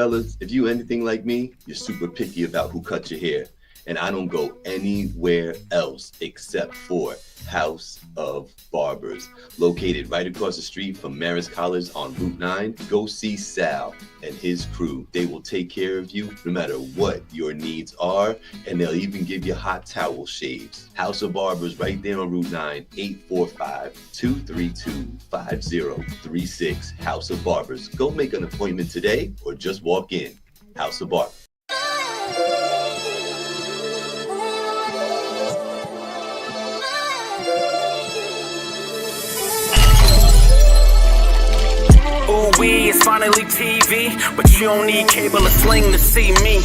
fellas, if you anything like me, you're super picky about who cuts your hair. And I don't go anywhere else except for House of Barbers. Located right across the street from Marist College on Route 9, go see Sal and his crew. They will take care of you no matter what your needs are, and they'll even give you hot towel shaves. House of Barbers right there on Route 9, 845-232-5036. House of Barbers. Go make an appointment today or just walk in. House of Barbers. It's finally TV, but you don't need cable or sling to see me.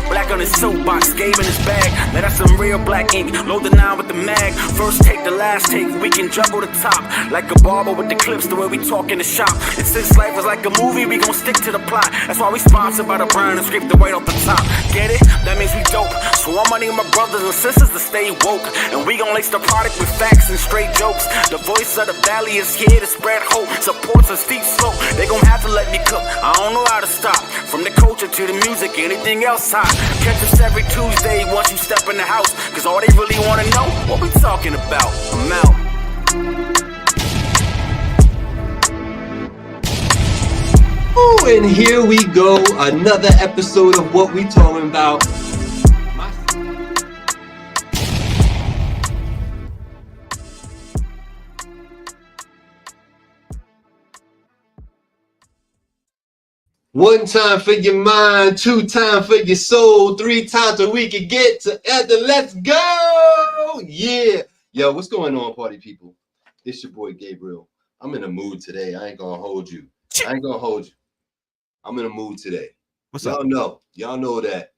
Black on his soapbox, Gabe in his bag. Let out some real black ink, load the 9 with the mag. First take, the last take, we can juggle the top. Like a barber with the clips, the way we talk in the shop. And since life is like a movie, we gon' stick to the plot. That's why we sponsored by the brand and scrape the weight off the top. Get it? That means we dope. So I'ma need my brothers and sisters to stay woke. And we gon' lace the product with facts and straight jokes. The voice of the valley is here to spread hope. Supports a steep slope. They gon' have to let me cook. I don't know how to stop. From the culture to the music, anything else hot. Catch us every Tuesday once you step in the house. Cause all they really wanna know, what we talking about. I'm out. Oh, and here we go. Another episode of What We Talking About. One time for your mind, 2 times for your soul, 3 times so we can get together. Let's go! Yeah. Yo, what's going on, party people? It's your boy Gabriel. I'm in a mood today. I ain't gonna hold you. I'm in a mood today. What's y'all up? Y'all know that,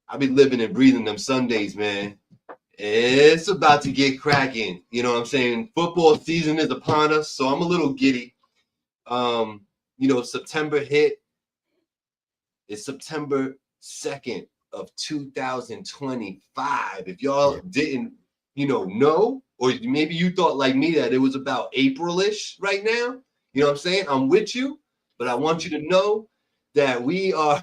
I be living and breathing them Sundays, man. It's about to get cracking. You know what I'm saying? Football season is upon us, so I'm a little giddy. September hit. It's September 2nd of 2025. If y'all didn't, know, or maybe you thought like me that it was about April-ish right now, you know what I'm saying? I'm with you, but I want you to know that we are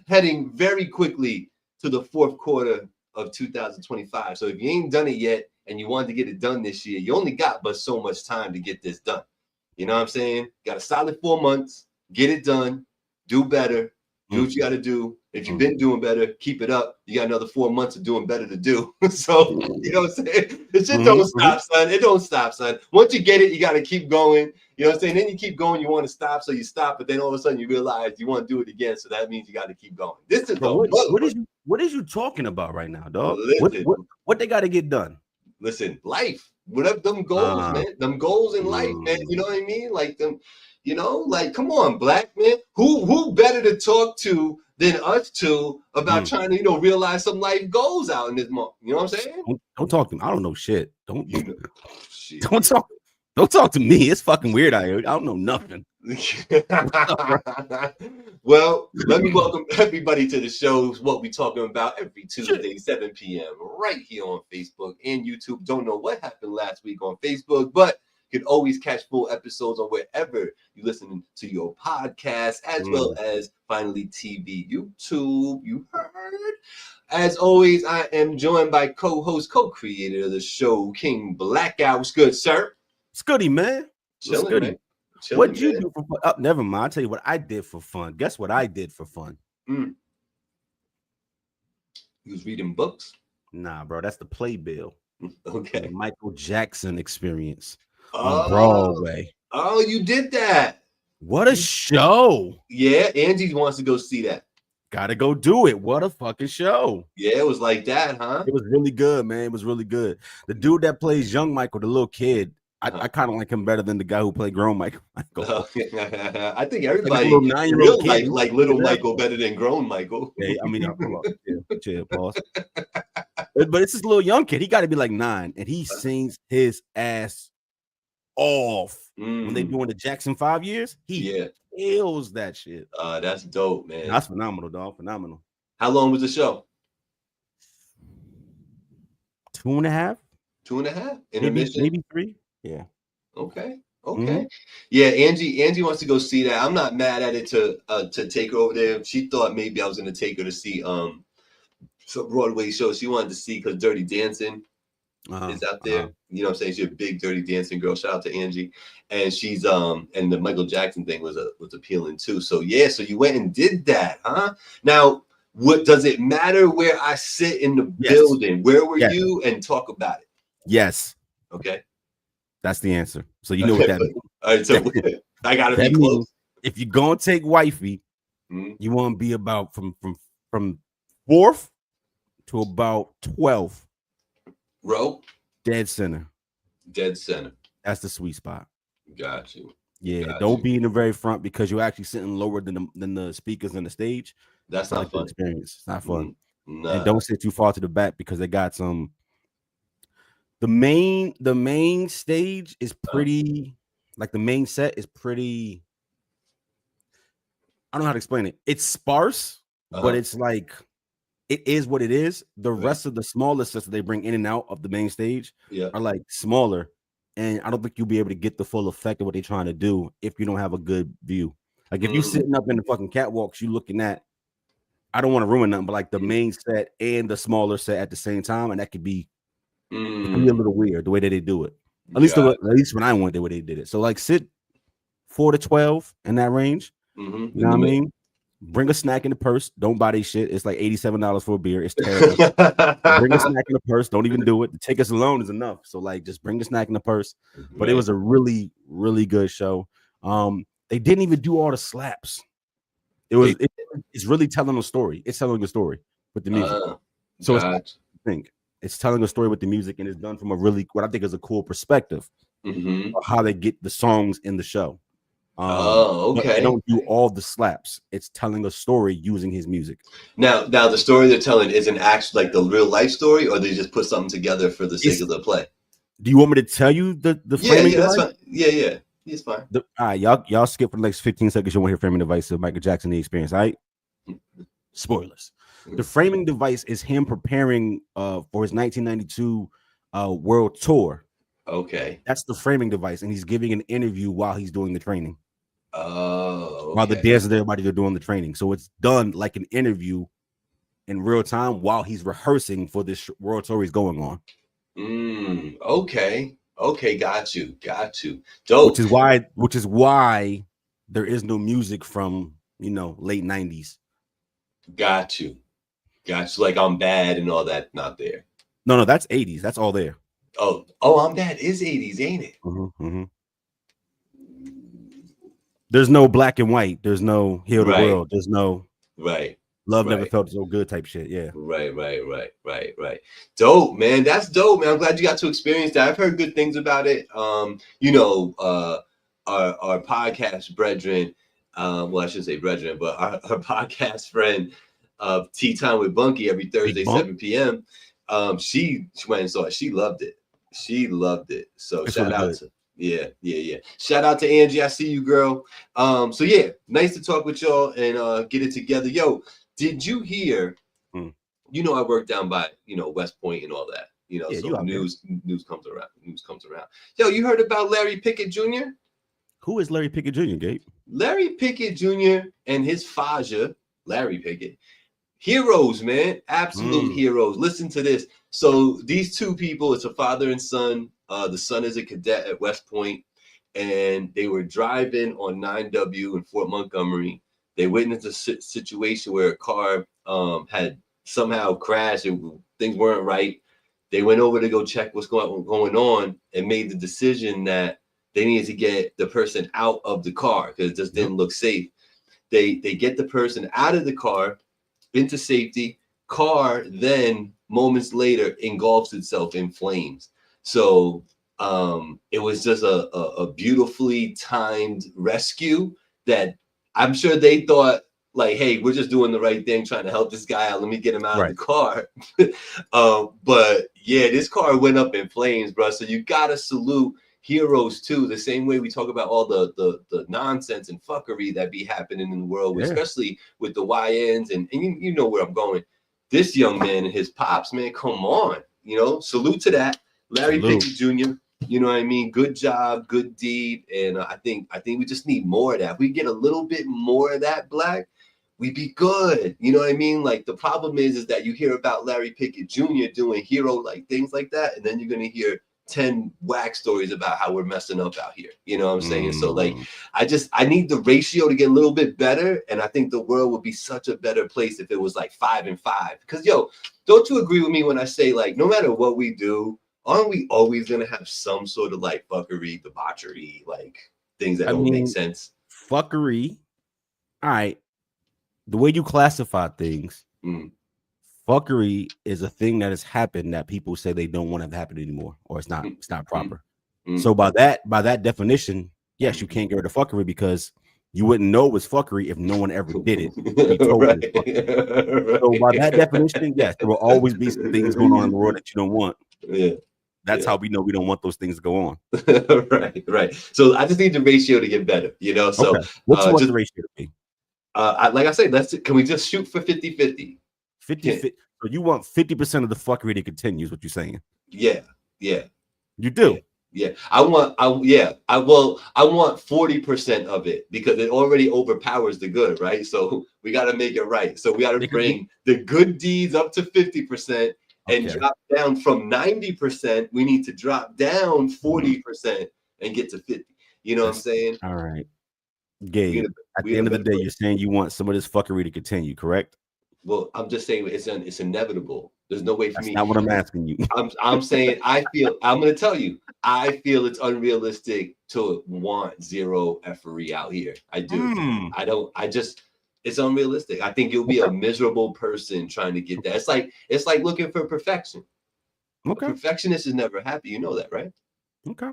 heading very quickly to the fourth quarter of 2025. So if you ain't done it yet and you wanted to get it done this year, you only got but so much time to get this done. You know what I'm saying? Got a solid 4 months. Get it done. Do better. Do what you got to do. If you've been doing better, keep it up. You got another 4 months of doing better to do. So, you know what I'm saying? It just don't stop, son. It don't stop, son. Once you get it, you got to keep going. You know what I'm saying? Then you keep going. You want to stop, so you stop. But then all of a sudden you realize you want to do it again. So that means you got to keep going. This is what is you talking about right now, dog? What they got to get done? Listen, life. Whatever them goals, man. Them goals in life, man. You know what I mean? Like them, come on, black man. Who better to talk to than us two about trying to, realize some life goals out in this month. You know what I'm saying? Don't talk to me. I don't know shit. Don't talk to me. It's fucking weird out here. I don't know nothing. Well, let me welcome everybody to the show. What we talking about every Tuesday, 7 p.m. right here on Facebook and YouTube. Don't know what happened last week on Facebook, but you can always catch full episodes on wherever you listen to your podcast, as well as finally TV, YouTube. You heard? As always, I am joined by co-host, co-creator of the show, King Blackout. What's good, sir? It's goody, man. Chilling, man. What'd you do for fun? Never mind. I'll tell you what I did for fun. Guess what I did for fun? You was reading books? Nah, bro. That's the Playbill. Okay. The Michael Jackson Experience on Broadway. Oh, you did that. What a show. Yeah, Angie wants to go see that. Gotta go do it. What a fucking show. Yeah, it was like that, huh? It was really good, man. It was really good. The dude that plays young Michael, the little kid, I kind of like him better than the guy who played grown Michael. I think everybody like real like little Michael better than grown Michael. Hey, I mean, hold on. Chill, pause. But it's this little young kid. He got to be like 9, and he sings his ass off when they doing the Jackson 5 years. He kills that shit. That's dope, man. That's phenomenal, dog. Phenomenal. How long was the show? 2.5. 2.5. Intermission, maybe 3. Yeah. Okay. Okay. Yeah, Angie wants to go see that. I'm not mad at it to take her over there. She thought maybe I was gonna take her to see some Broadway show she wanted to see because Dirty Dancing is out there. You know what I'm saying? She's a big Dirty Dancing girl. Shout out to Angie. And she's and the Michael Jackson thing was appealing too. So yeah, so you went and did that, huh? Now, what does it matter where I sit in the building? Where were you? And talk about it. Yes. Okay. That's the answer. So you know what that means. All right, so I gotta be close. If you're gonna take wifey, you want to be about from 4th to about 12th. Row. Dead center. Dead center. That's the sweet spot. Got you. Yeah, don't be in the very front because you're actually sitting lower than the speakers on the stage. That's not fun. Experience. It's not fun. Nah. And don't sit too far to the back because they got some. The main stage is pretty, like the main set is pretty. I don't know how to explain it. It's sparse, but it's like it is what it is. The rest of the smaller sets that they bring in and out of the main stage are like smaller, and I don't think you'll be able to get the full effect of what they're trying to do if you don't have a good view. Like if you're sitting up in the fucking catwalks, you looking at. I don't want to ruin nothing, but like the main set and the smaller set at the same time, and that could be. It can be a little weird the way that they do it. At least when I went the way they did it. So like sit 4 to 12 in that range. You know what I mean? Bring a snack in the purse. Don't buy these shit. It's like $87 for a beer. It's terrible. Bring a snack in the purse. Don't even do it. The tickets alone is enough. So like just bring a snack in the purse. But it was a really, really good show. They didn't even do all the slaps. It's really telling a story. It's telling a story with the music. So it's It's telling a story with the music, and it's done from a really what I think is a cool perspective of how they get the songs in the show. Okay. They don't do all the slaps. It's telling a story using his music. Now the story they're telling isn't actually like the real life story, or they just put something together for the sake of the play. Do you want me to tell you the framing device? That's fine. Yeah, it's fine. All right, y'all skip for the next 15 seconds. You want to hear framing device of Michael Jackson, The Experience, all right? Spoilers. The framing device is him preparing for his 1992 world tour. Okay. That's the framing device, and he's giving an interview while he's doing the training. Oh, okay. While the dancers, everybody are doing the training. So it's done like an interview in real time while he's rehearsing for this world tour he's going on. Okay. Got you. Dope. Which is why there is no music from late 90s. Got you. Like I'm Bad and all that, not there. No, that's 80s. That's all there. Oh, I'm Bad is 80s, ain't it? There's no Black and White. There's no Heal the World. There's no Love Never Felt So Good type shit. Yeah. Right. Dope, man. That's dope, man. I'm glad you got to experience that. I've heard good things about it. Our podcast brethren, well, I shouldn't say brethren, but our podcast friend of Tea Time with Bunky every Thursday, 7 p.m. She went and saw it. She loved it. So shout out to shout out to Angie. I see you, girl. So yeah, nice to talk with y'all and get it together. Yo, did you hear? I work down by West Point and all that. So news comes around. Yo, you heard about Larry Pickett Jr.? Who is Larry Pickett Jr., Gabe? Larry Pickett Jr. and his Faja, Larry Pickett. Heroes, man. Absolute heroes. Listen to this. So these two people, it's a father and son. The son is a cadet at West Point, and they were driving on 9W in Fort Montgomery. They witnessed a situation where a car had somehow crashed and things weren't right. They went over to go check what's going on and made the decision that they needed to get the person out of the car because it just didn't look safe. They get the person out of the car into safety. Car then moments later engulfs itself in flames. So it was just a beautifully timed rescue that I'm sure they thought like, hey, we're just doing the right thing, trying to help this guy out. Let me get him out of the car. But yeah, this car went up in flames, bro. So you gotta salute heroes too, the same way we talk about all the nonsense and fuckery that be happening in the world, especially with the YNs and you know where I'm going. This young man and his pops, man, come on, salute to that. Larry Pickett Jr. You know what I mean? Good job, good deed, and I think we just need more of that. If we get a little bit more of that, Black, we'd be good. You know what I mean? Like the problem is that you hear about Larry Pickett Jr. doing hero like things like that, and then you're gonna hear 10 whack stories about how we're messing up out here. You know what I'm saying? So like I need the ratio to get a little bit better, and I think the world would be such a better place if it was like 5 and 5. Because yo, don't you agree with me when I say like no matter what we do, aren't we always gonna have some sort of like fuckery, debauchery, like things that don't make sense? Fuckery. All right. The way you classify things, fuckery is a thing that has happened that people say they don't want to happen anymore, or it's not proper. So by that definition, yes, you can't get rid of fuckery because you wouldn't know it was fuckery if no one ever did it. So by that definition, yes, there will always be some things going on in the world that you don't want. Yeah. That's how we know we don't want those things to go on. Right. So I just need the ratio to get better, you know? So what's you want the ratio to be? Like I said, can we just shoot for 50-50? 50-50. So you want 50% of the fuckery to continue is what you're saying? Yeah. You do? Yeah. I want 40% of it because it already overpowers the good, right? So we got to make it right. So we got to bring the good deeds up to 50% and drop down from 90%. We need to drop down 40% and get to 50. You know what I'm saying? All right. Gabe, at the end of the day, you're saying you want some of this fuckery to continue, correct? Well, I'm just saying it's inevitable. There's no way for me. That's not what I'm asking you. I'm saying I'm going to tell you, I feel it's unrealistic to want zero effery out here. I do. It's unrealistic. I think you'll be a miserable person trying to get that. It's like looking for perfection. Okay. A perfectionist is never happy. You know that, right? Okay.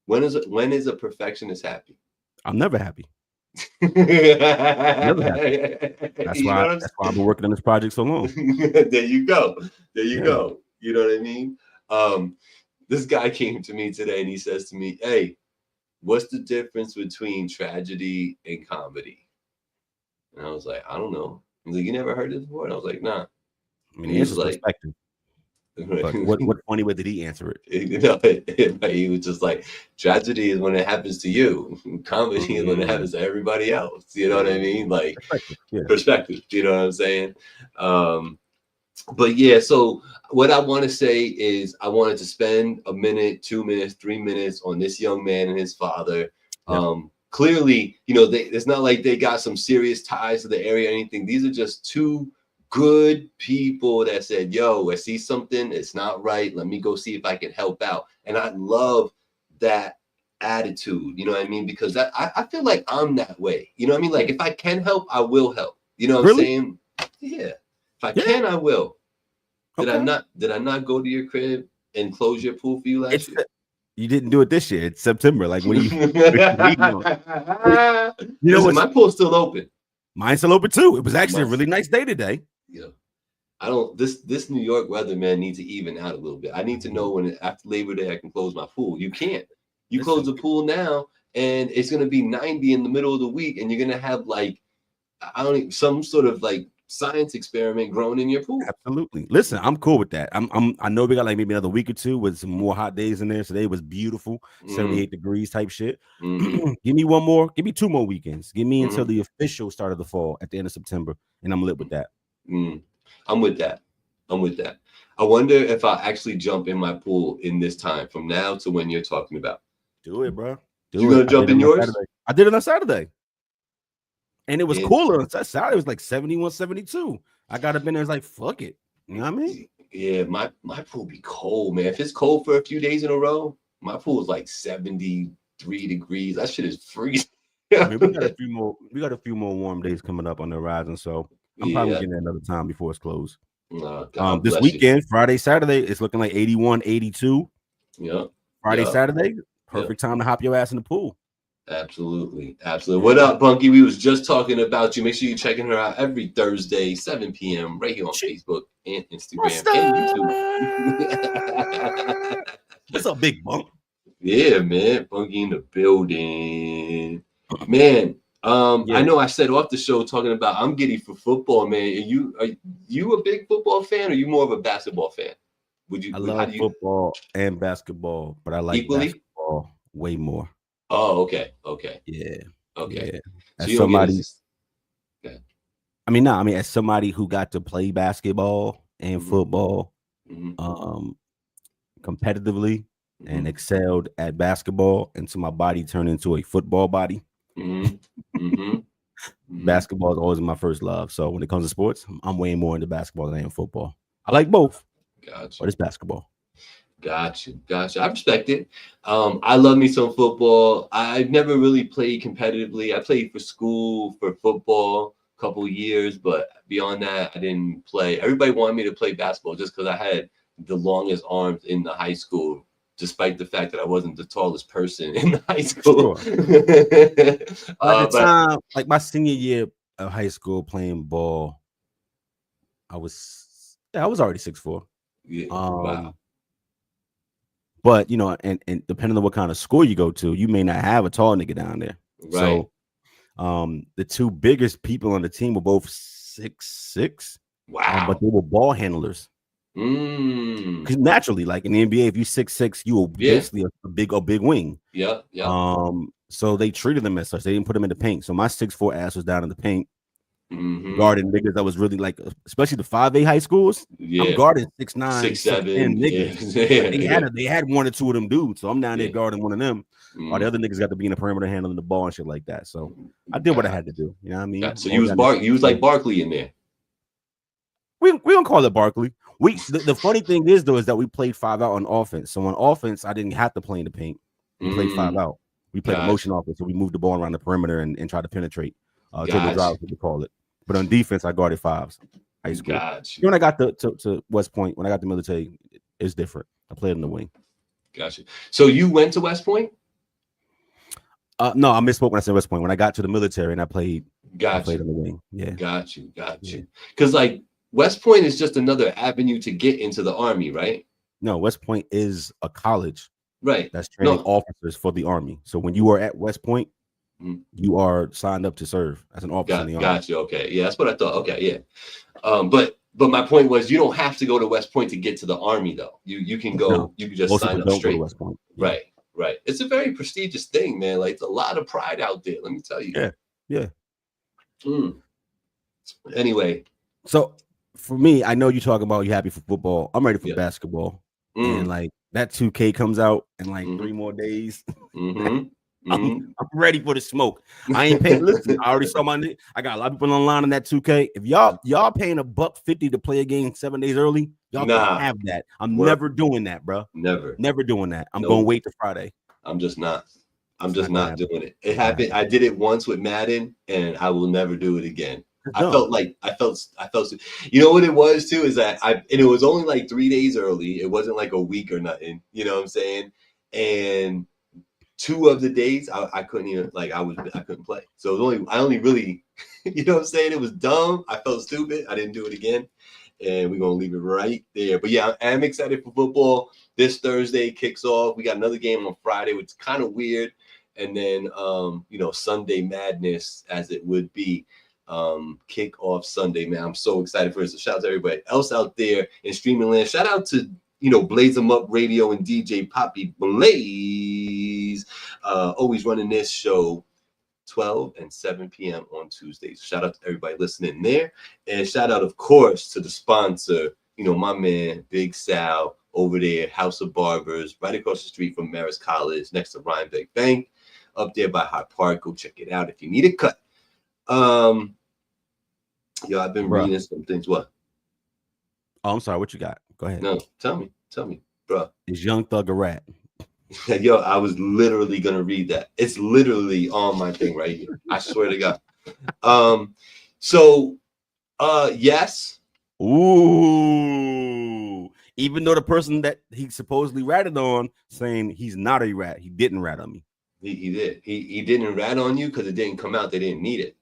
When is a perfectionist happy? I'm never happy. Never happy. That's why I've been working on this project so long. There you go. You know what I mean? This guy came to me today and he says to me, "Hey, what's the difference between tragedy and comedy?" And I was like, "I don't know." He's like, "You never heard this before?" And I was like, "Nah." I mean, it's like perspective. But what funny way did he answer it? You know, he was just like, tragedy is when it happens to you. Comedy is when it happens to everybody else. You know what I mean? Like perspective. You know what I'm saying? But yeah, so what I want to say is I wanted to spend a minute, 2 minutes, 3 minutes on this young man and his father. Clearly, you know, it's not like they got some serious ties to the area or anything. These are just two good people that said, yo, I see something, it's not right. Let me go see if I can help out. And I love that attitude, you know what I mean? Because I feel like I'm that way. You know what I mean? Like if I can help, I will help. You know what I'm saying? Yeah. If I can, I will. Did I not go to your crib and close your pool for you last year? You didn't do it this year. It's September. Like when you Listen, my pool's still open. Mine's still open too. It was actually a really nice day today. Yeah. This New York weather, man, needs to even out a little bit. I need to know when after Labor Day I can close my pool. You can't. You close the pool now and it's gonna be 90 in the middle of the week, and you're gonna have like some sort of like science experiment growing in your pool. Absolutely. Listen, I'm cool with that. I know we got like maybe another week or two with some more hot days in there. Today was beautiful, 78 degrees type shit. Give me one more, give me 2 more weekends. Give me until the official start of the fall at the end of September, and I'm lit with that. I'm with that. I wonder if I actually jump in my pool in this time from now to when you're talking about. Do it, bro. You gonna jump in yours? I did it on Saturday. And it was cooler on Saturday. It was like 71, 72. I got up in there, it's like, fuck it. You know what I mean? Yeah, my pool be cold, man. If it's cold for a few days in a row, my pool is like 73 degrees. That shit is freezing. I mean, we got a few more warm days coming up on the horizon, so I'm probably getting another time before it's closed. This weekend, Friday, Saturday, it's looking like 81, 82. Yeah. Friday, Saturday, perfect time to hop your ass in the pool. Absolutely. What up, Bunky? We was just talking about you. Make sure you're checking her out every Thursday, 7 p.m. right here on Facebook and Instagram and YouTube. What's up, big bunk? Yeah, man. Bunky in the building. Man, I know I said off the show talking about I'm giddy for football, man. Are you a big football fan, or are you more of a basketball fan? I love football and basketball, but I like equally? basketball way more. Oh, okay. Okay. Yeah. Okay. Yeah. So As you don't get somebody, as okay. as somebody who got to play basketball and football, competitively and excelled at basketball until my body turned into a football body. Basketball is always my first love. So when it comes to sports, I'm way more into basketball than I am football. I like both, but it's basketball. Got you. I respect it. I love me some football. I've never really played competitively. I played for school for football a couple years, but beyond that, I didn't play. Everybody wanted me to play basketball just because I had the longest arms in the high school, despite the fact that I wasn't the tallest person in the high school. Sure. At the time, like my senior year of high school playing ball, I was already 6'4". Yeah. Wow. But and depending on what kind of school you go to, you may not have a tall nigga down there. Right. So the two biggest people on the team were both 6'6". Wow. But they were ball handlers. Because naturally, like in the NBA, if you 6'6", you were basically a big wing. Yeah. So they treated them as such. They didn't put them in the paint. So my 6'4" ass was down in the paint. Guarding niggas that was really like, especially the 5A high schools. I'm guarding 6'9", 6'10" niggas. They had one or two of them dudes. So I'm down there guarding one of them. All the other niggas got to be in the perimeter handling the ball and shit like that. So I did what I had to do. You know what I mean? So you was like Barkley in there. We don't call it Barkley. The funny thing is though is that we played 5 out on offense. So on offense, I didn't have to play in the paint. We played 5 out. We played the motion offense, so we moved the ball around the perimeter and tried to penetrate. Dribble drive, we call it. But on defense, I guarded 5s. High school. When I got to West Point, when I got the military, it's different. I played in the wing. Gotcha. So you went to West Point? No, I misspoke when I said West Point. When I got to the military and I played in the wing. Yeah. Got you. Because like West Point is just another avenue to get into the Army, right? No, West Point is a college. Right. That's training officers for the Army. So when you are at West Point, you are signed up to serve as an officer in the Army. Gotcha. Okay. Yeah, that's what I thought. Okay. Yeah. But my point was you don't have to go to West Point to get to the Army though. You can go. No, you can just sign up straight. West Point. Yeah. Right. It's a very prestigious thing, man. Like it's a lot of pride out there. Let me tell you. Yeah. Anyway. So for me, I know you talking about you happy for football. I'm ready for basketball. And like that 2K comes out in like 3 more days. I'm ready for the smoke. I ain't paying. Listen, I already saw I got a lot of people online on that 2K. If y'all paying $150 to play a game 7 days early, y'all can have that. I'm never doing that, bro. Never doing that. I'm gonna wait till Friday. I'm just not doing it. It happened. I did it once with Madden, and I will never do it again. I felt you know what it was too is that and it was only like 3 days early. It wasn't like a week or nothing. You know what I'm saying? And 2 of the days I couldn't even I couldn't play. So it was I only really, you know what I'm saying? It was dumb. I felt stupid. I didn't do it again. And we're gonna leave it right there. But yeah, I'm excited for football. This Thursday kicks off. We got another game on Friday, which is kind of weird. And then Sunday madness as it would be. Kick off Sunday, man. I'm so excited for it. So shout out to everybody else out there in streaming land. Shout out to Blaze 'em Up Radio and DJ Poppy Blaze, always running this show 12 and 7 p.m. on Tuesdays. Shout out to everybody listening there, and shout out, of course, to the sponsor. My man Big Sal over there, House of Barbers, right across the street from Marist College, next to Rhinebeck Bank, up there by High Park. Go check it out if you need a cut. I've been reading some things. What? Oh, I'm sorry. What you got? Go ahead. No, tell me, bro. Is Young Thug a rat? Yo, I was literally gonna read that. It's literally on my thing right here. I swear to God. Yes. Ooh. Even though the person that he supposedly ratted on saying he's not a rat, he didn't rat on me. He did. He didn't rat on you because it didn't come out. They didn't need it.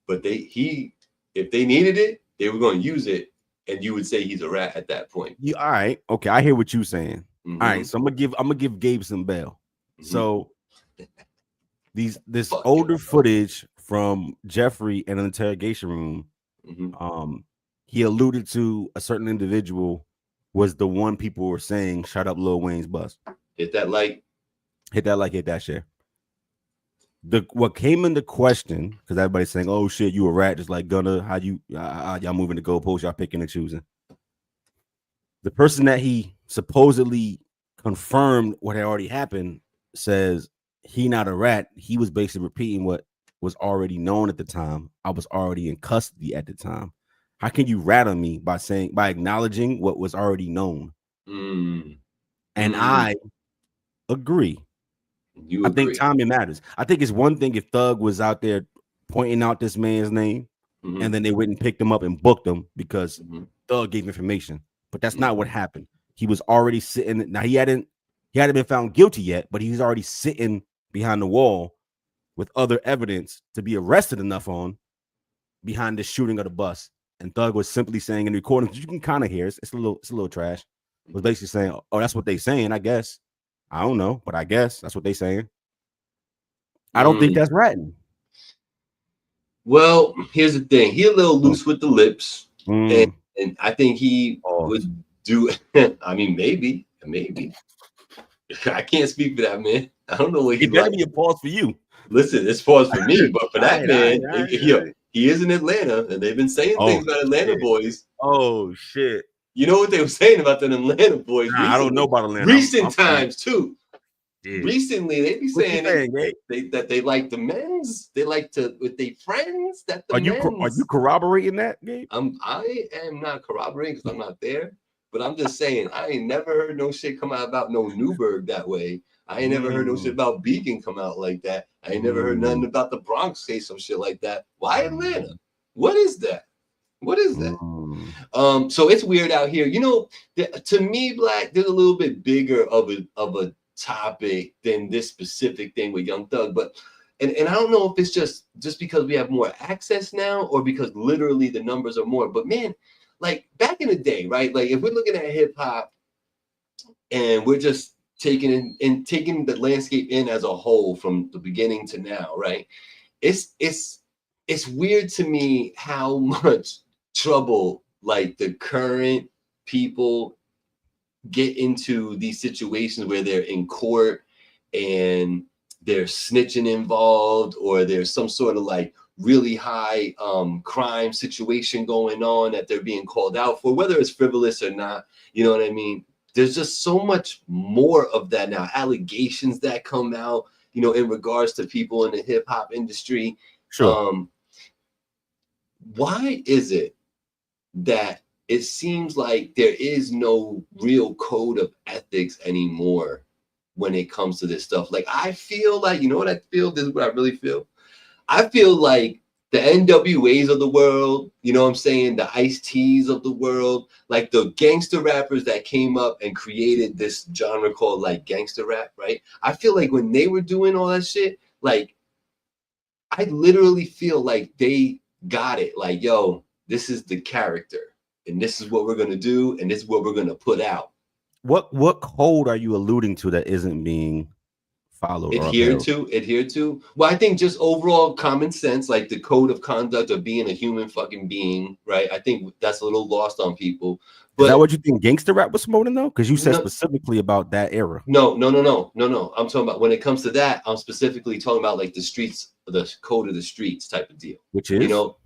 But if they needed it, they were going to use it, and you would say he's a rat at that point. All right. Okay, I hear what you're saying. All right, so I'm gonna give Gabe some bail. So this older footage from Jeffrey in an interrogation room. he alluded to a certain individual was the one people were saying, "Shut up, Lil Wayne's bus." Hit that like. Hit that like, hit that share. What came into question, because everybody's saying, "Oh shit, you a rat," just like Gunna. How y'all moving the goalposts? Y'all picking and choosing. The person that he supposedly confirmed what had already happened says he not a rat. He was basically repeating what was already known at the time. I was already in custody at the time. How can you rat on me by acknowledging what was already known? And I agree. You I agree. think timing matters. I think it's one thing if Thug was out there pointing out this man's name and then they went and picked him up and booked him because Thug gave information. But that's not what happened. He was already sitting. Now he hadn't been found guilty yet, but he was already sitting behind the wall with other evidence to be arrested enough on behind the shooting of the bus. And Thug was simply saying in recordings, you can kind of hear it's a little trash. Was basically saying, "Oh, that's what they saying, I guess. I don't know, but I guess that's what they saying." I don't think that's ratting. Well, here's the thing. He a little loose with the lips. And I think he would do. I mean, maybe. I can't speak for that man. I don't know what he better be a pause for you. Listen, it's pause for me, but for that man, he is in Atlanta, and they've been saying things about Atlanta boys. Oh shit! You know what they were saying about the Atlanta boys? Nah, I don't know about Atlanta. Recent times too. Yeah. Recently, they be saying that they like the men's. They like to with their friends. That the men's. Are you corroborating that, Gabe? I am not corroborating because I'm not there. But I'm just saying, I ain't never heard no shit come out about no Newburgh that way. I ain't never heard no shit about Beacon come out like that. I ain't never heard nothing about the Bronx say some shit like that. Why Atlanta? What is that? What is that? So it's weird out here. You know, to me, Black, there's a little bit bigger of a topic than this specific thing with Young Thug. But and I don't know if it's just because we have more access now or because literally the numbers are more. But man, like back in the day, right? Like if we're looking at hip hop and we're just taking the landscape in as a whole from the beginning to now, right? It's weird to me how much trouble like the current people get into these situations where they're in court and there's snitching involved or there's some sort of like really high crime situation going on that they're being called out for, whether it's frivolous or not. You know what I mean? There's just so much more of that now. Allegations that come out, you know, in regards to people in the hip hop industry. Sure. Why is it that it seems like there is no real code of ethics anymore when it comes to this stuff? Like, I feel like, you know what I feel? This is what I really feel. I feel like the NWAs of the world, you know what I'm saying? The Ice-T's of the world, like the gangster rappers that came up and created this genre called like gangster rap, right? I feel like when they were doing all that shit, like, I literally feel like they got it. Like, yo, this is the character and this is what we're going to do. And this is what we're going to put out. What code are you alluding to that isn't being followed? Adhered to? Well, I think just overall common sense, like the code of conduct of being a human fucking being, right? I think that's a little lost on people. But, is that what you think gangster rap was promoting though? Because you said specifically about that era. No. I'm talking about when it comes to that, I'm specifically talking about like the streets, the code of the streets type of deal. Which is? You know,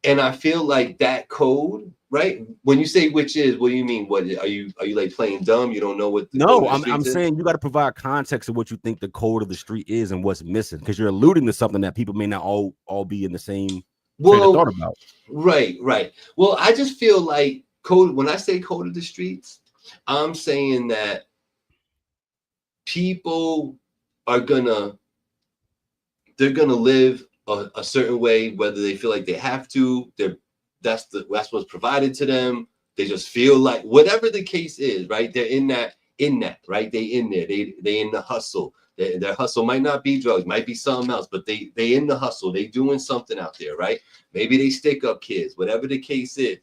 and I feel like that code, right? When you say which is, what do you mean? What are you like playing dumb? You don't know what the no, I'm saying you got to provide context of what you think the code of the street is and what's missing, because you're alluding to something that people may not all be in the same train of thought about. Right. Well, I just feel like code, when I say code of the streets, I'm saying that people are they're gonna live a certain way, whether they feel like they have to. That's what's provided to them. They just feel like whatever the case is, right? They're in that, right? They in there. They in the hustle. Their hustle might not be drugs, might be something else, but they in the hustle. They doing something out there, right? Maybe they stick up kids, whatever the case is.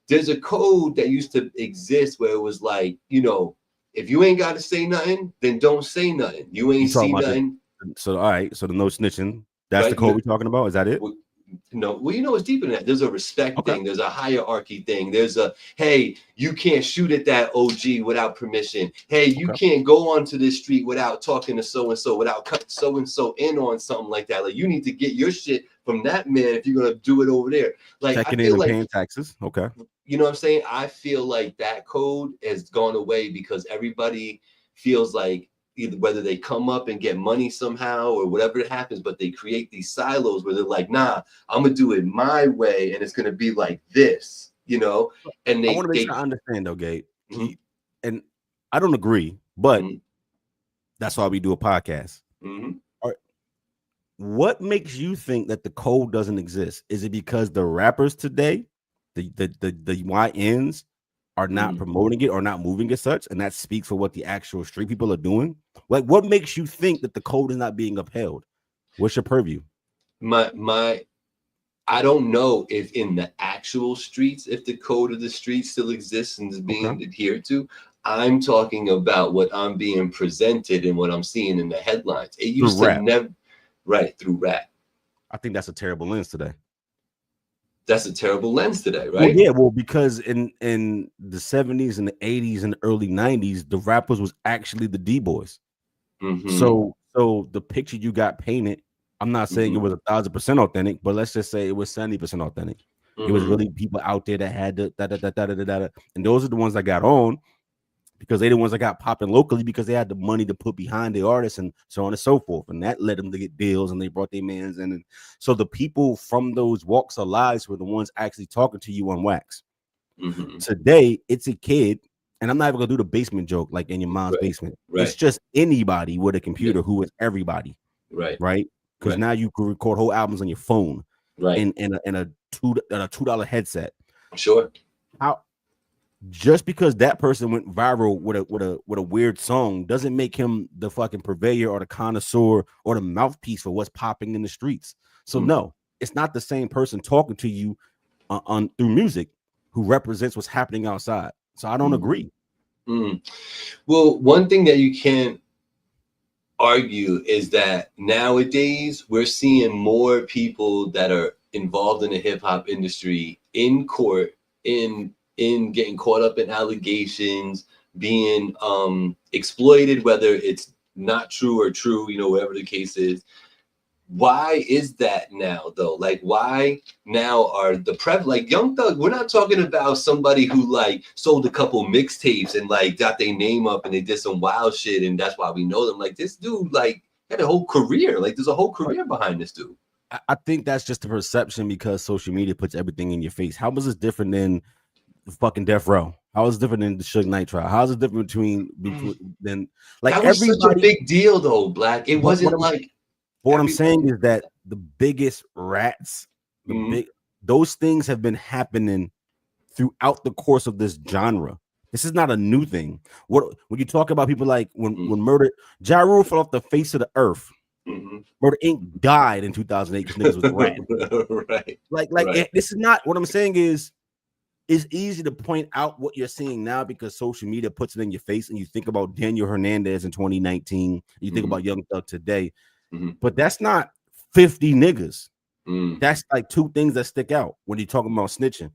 There's a code that used to exist where it was like, you know, if you ain't got to say nothing, then don't say nothing. You ain't see nothing. So all right, so the no snitching. That's right? The code we're talking about. Is that it? No, well, it's deeper than that. There's a respect thing. There's a hierarchy thing. There's a, hey, you can't shoot at that OG without permission. Hey, you can't go onto this street without talking to so-and-so, without cutting so-and-so in on something like that. Like, you need to get your shit from that man if you're going to do it over there. Like, checking I in feel and like, paying taxes. Okay. You know what I'm saying? I feel like that code has gone away because everybody feels like, either whether they come up and get money somehow or whatever happens, but they create these silos where they're like, nah, I'm gonna do it my way and it's gonna be like this, And I want to make sure I understand though, Gabe. And I don't agree, but that's why we do a podcast. What makes you think that the code doesn't exist? Is it because the rappers today, the YNs, are not promoting it or not moving as such, and that speaks for what the actual street people are doing? Like, what makes you think that the code is not being upheld? What's your purview? I don't know if in the actual streets, if the code of the streets still exists and is being adhered to. I'm talking about what I'm being presented and what I'm seeing in the headlines. It used to never, through rap. I think that's a terrible lens today. That's a terrible lens today, right? Well, because in the 70s and the 80s and the early 90s, the rappers was actually the D-boys. So the picture you got painted, I'm not saying it was 1,000% authentic, but let's just say it was 70% authentic. It was really people out there that had the and those are the ones that got on because they're the ones that got popping locally because they had the money to put behind the artists and so on and so forth. And that led them to get deals and they brought their mans in. And so the people from those walks of lives were the ones actually talking to you on wax. Today, it's a kid, and I'm not even gonna do the basement joke like in your mom's basement. It's just anybody with a computer who is everybody. Right. Because now you can record whole albums on your phone. In a $2 headset. Sure. Just because that person went viral with a weird song doesn't make him the fucking purveyor or the connoisseur or the mouthpiece for what's popping in the streets. So no, it's not the same person talking to you on through music who represents what's happening outside. So I don't agree. Well, one thing that you can't argue is that nowadays we're seeing more people that are involved in the hip hop industry in court, in getting caught up in allegations, being exploited, whether it's not true or true, whatever the case is. Why is that now though? Like, why now are the like Young Thug? We're not talking about somebody who like sold a couple mixtapes and like got their name up and they did some wild shit and that's why we know them. Like, this dude like had a whole career. Like, there's a whole career behind this dude. I think that's just a perception because social media puts everything in your face. How was this different than fucking Death Row? How is it different than the Suge Knight trial? How is it different between than like that was such a big deal though, Black? It wasn't like. What I'm saying is that the biggest rats, those things have been happening throughout the course of this genre. This is not a new thing. When you talk about people like when Murder, Ja Rule fell off the face of the earth. Murder Inc. died in 2008 because niggas was ratting. This is not what I'm saying is. It's easy to point out what you're seeing now because social media puts it in your face, and you think about Daniel Hernandez in 2019. You think about Young Thug today. But that's not 50 niggas. That's like two things that stick out when you're talking about snitching.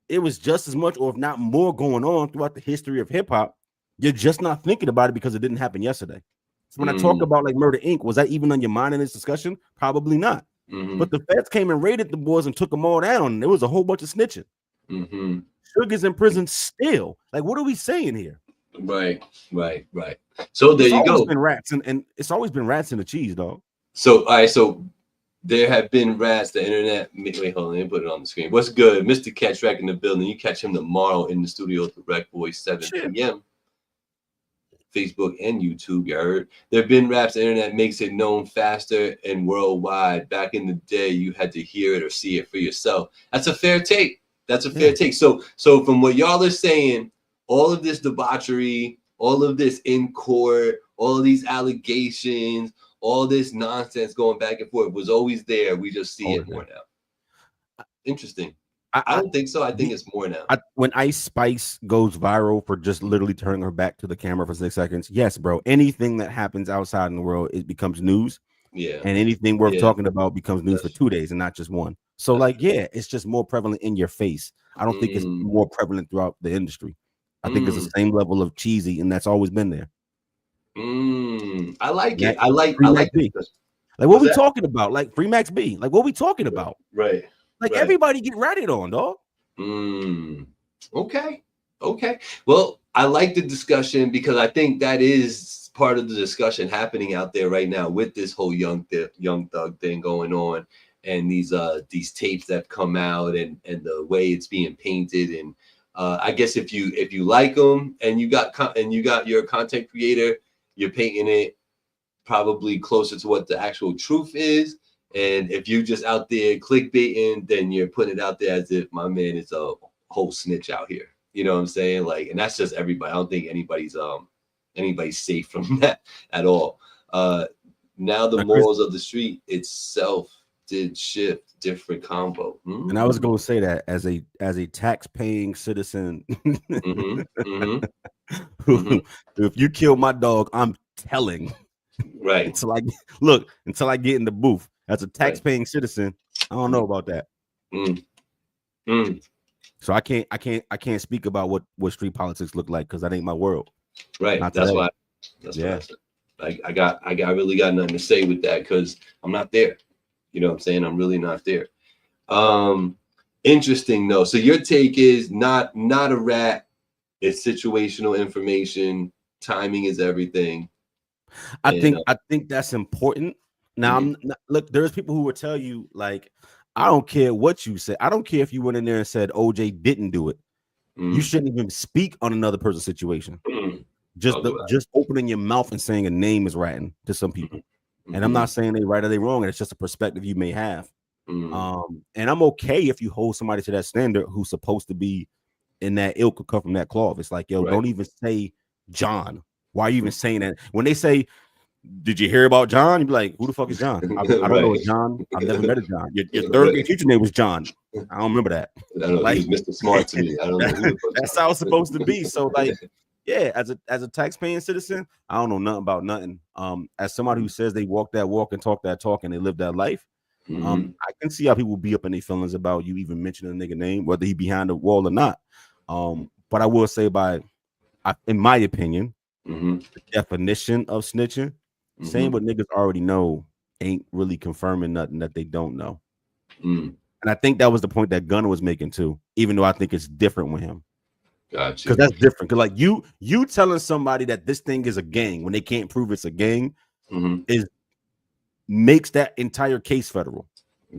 It was just as much, or if not more, going on throughout the history of hip hop. You're just not thinking about it because it didn't happen yesterday. So when I talk about like Murder Inc., was that even on your mind in this discussion? Probably not. But the feds came and raided the boys and took them all down. And there was a whole bunch of snitching. Sugar's in prison still. Like, what are we saying here? Right. So there you go. Been rats and it's always been rats in the cheese, dog. So all right, so there have been rats. The internet. Wait, hold on. Let me put it on the screen. What's good, Mr. Catch Rack in the building? You catch him tomorrow in the studio at the Rec Boys 7 p.m. Facebook and YouTube. You heard. There have been raps. The internet makes it known faster and worldwide. Back in the day, you had to hear it or see it for yourself. That's a fair take. So from what y'all are saying, all of this debauchery, all of this in court, all of these allegations, all this nonsense going back and forth was always there. We just see it more now. Interesting. I don't think so. I think it's more now. When Ice Spice goes viral for just literally turning her back to the camera for 6 seconds, yes, bro. Anything that happens outside in the world, it becomes news. Yeah. And anything worth talking about becomes news for 2 days and not just one. So like, yeah, it's just more prevalent in your face. I don't think it's more prevalent throughout the industry. I think it's the same level of cheesy, and that's always been there. I like it. I like this. Like, what we talking about? Like, Free Max B. Like, what we talking about? Right. Like, everybody get ratted on, dog. Okay. Well, I like the discussion because I think that is part of the discussion happening out there right now with this whole young thug thing going on, and these tapes that come out, and the way it's being painted. And I guess if you like them and you got your content creator, you're painting it probably closer to what the actual truth is. And if you just out there clickbaiting, then you're putting it out there as if my man is a whole snitch out here. You know what I'm saying? Like, and that's just everybody. I don't think anybody's safe from that at all. Now the morals of the street itself did shift, different combo. And I was going to say that as a tax-paying citizen, if you kill my dog, I'm telling. Right. Until I get in the booth as a tax-paying citizen, I don't know about that. So I can't speak about what street politics look like because that ain't my world. Right. That's why. I really got nothing to say with that because I'm not there. You know what I'm saying? I'm really not there. Interesting though. So your take is not a rat. It's situational information. Timing is everything. I think that's important. Now, look, there's people who will tell you, like, I don't care what you say. I don't care if you went in there and said OJ didn't do it. You shouldn't even speak on another person's situation. Just opening your mouth and saying a name is ratting to some people. And I'm not saying they right or they wrong. And it's just a perspective you may have. And I'm okay if you hold somebody to that standard who's supposed to be in that ilk or come from that cloth. It's like, yo, don't even say John. Why are you even saying that? When they say, did you hear about John? You'd be like, who the fuck is John? I don't know a John. I've never met a John. Your third grade teacher name was John. I don't remember that. I don't know. Like, he was Mr. Smart to me. I don't know. That's how it's supposed to be. So, like, yeah, as a tax-paying citizen, I don't know nothing about nothing. As somebody who says they walk that walk and talk that talk and they live that life, I can see how people be up in their feelings about you even mentioning a nigga name, whether he behind the wall or not. But I will say, in my opinion, the definition of snitching, saying what niggas already know ain't really confirming nothing that they don't know. And I think that was the point that Gunna was making too, even though I think it's different with him. Gotcha. Because that's different. Because like you telling somebody that this thing is a gang when they can't prove it's a gang makes that entire case federal.